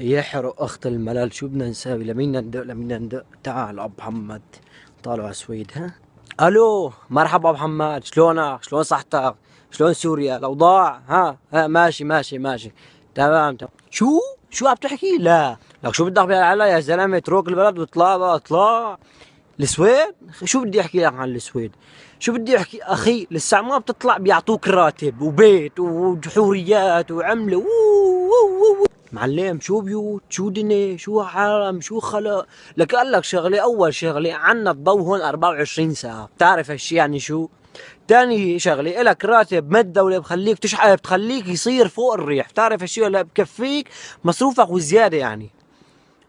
يحرق اخت الملل، شو بدنا نساوي؟ لمين ندق لمين ندق؟ تعال ابو محمد، طالعوا على السويد. ها الو، مرحبا ابو محمد، شلونك؟ شلون صحتك؟ شلون سوريا؟ الاوضاع؟ ها ماشي ماشي ماشي، تمام تمام. شو عم تحكي؟ لا لك شو بدك علي يا زلمه؟ اترك البلد واطلع بقى، اطلع. السويد؟ شو بدي احكي لك عن السويد؟ شو بدي احكي اخي؟ لسه ما بتطلع بيعطوك راتب وبيت وحوريات وعمله. معلم، شو بيوت، شو دنيا، شو عالم، شو خلق. لك قال لك شغله، اول شغله عنا الضوء هون 24 ساعه، بتعرف هالشي يعني شو؟ تاني شغله الك راتب من الدوله بخليك تشحن، بتخليك يصير فوق الريح، بتعرف هالشي ولا؟ بكفيك مصروفك وزياده يعني.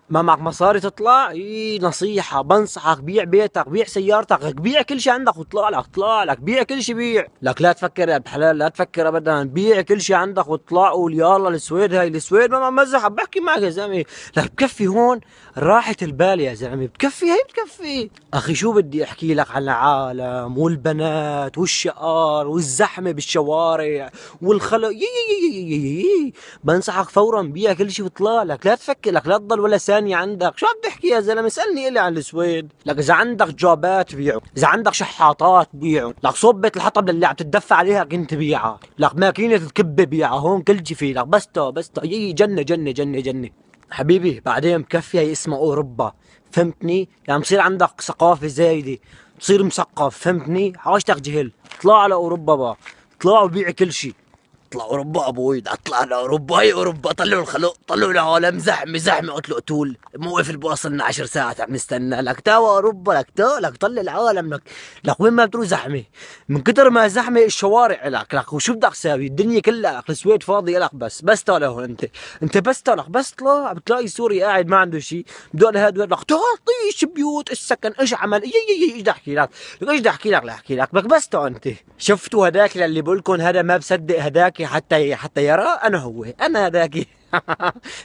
ما معك مصاري تطلع؟ نصيحة بنصحك، بيع بيتك، بيع سيارتك، بيع كل شيء عندك واطلع لك، اطلع لك، بيع كل شيء، بيع لك. لا تفكر يا بحلال، لا تفكر ابدا، بيع كل شيء عندك واطلع. قول يلا السويد، هاي السويد ما مزح، بحكي معك يا زلمة. لك بكفي هون راحة البال يا زلمة، بكفي، هي بتكفي. اخي شو بدي احكي لك عن العالم والبنات والشقار والزحمة بالشوارع والخلق. بنصحك فورا بيع كل شيء واطلع لك، لا تفكر لك، لا تضل ولا ثانية عندك. شو عم تحكي يا زلمة؟ اسألني إلي عن السويد. لك إذا عندك جوبات بيعوا، إذا عندك شحاطات بيعوا، لك صبة الحطب اللي عم تدفع عليها كنت بيعها، لك ماكينة الكبة بيعها، هون كل شيء في لك. بس جنة جنة جنة جنة حبيبي. بعدين مكفي، هي اسمها أوروبا، فهمتني؟ يعني بصير عندك ثقافة زايدة، بتصير مثقف، فهمتني؟ حاجتك جهل. اطلع على أوروبا بقى، اطلع وبيع كل شيء. اطلع اوروبا ابوي، بدي اطلع لاوروبا. هي اوروبا، طلعوا الخلق، طلعوا العالم، زحمه زحمه، قتلوا قتول، موقف الباص لنا 10 ساعات عم نستنى. لك تاوى اوروبا، لك طلع العالم. لك وين ما بتروح زحمه، من كتر ما زحمه الشوارع. لك وشو بدك تساوي؟ الدنيا كلها لك السويد فاضيه لك. بس تعال هون انت بس تعال، بس طلع بتلاقي سوري قاعد ما عنده شيء، بدون هذا لك تعال طيش بيوت السكن، ايش عمل؟ ايش بدي احكي لك؟ ايش بدي احكي لك؟ لا احكي لك بس تعال. انت شفتوا هداك اللي بقول لكم هذا ما بصدق هداك حتى يرى؟ انا هو، انا هداك.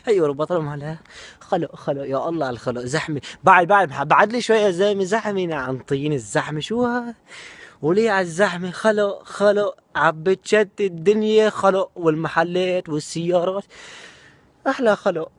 ايوه بطل مالها. خلق يا الله على الخلق، زحمه. بعد لي شوي يا زلمه، زحمه عن طين الزحمه. شو وليه على الزحمه؟ خلق عبت شت الدنيا، خلق والمحلات والسيارات، احلى خلق.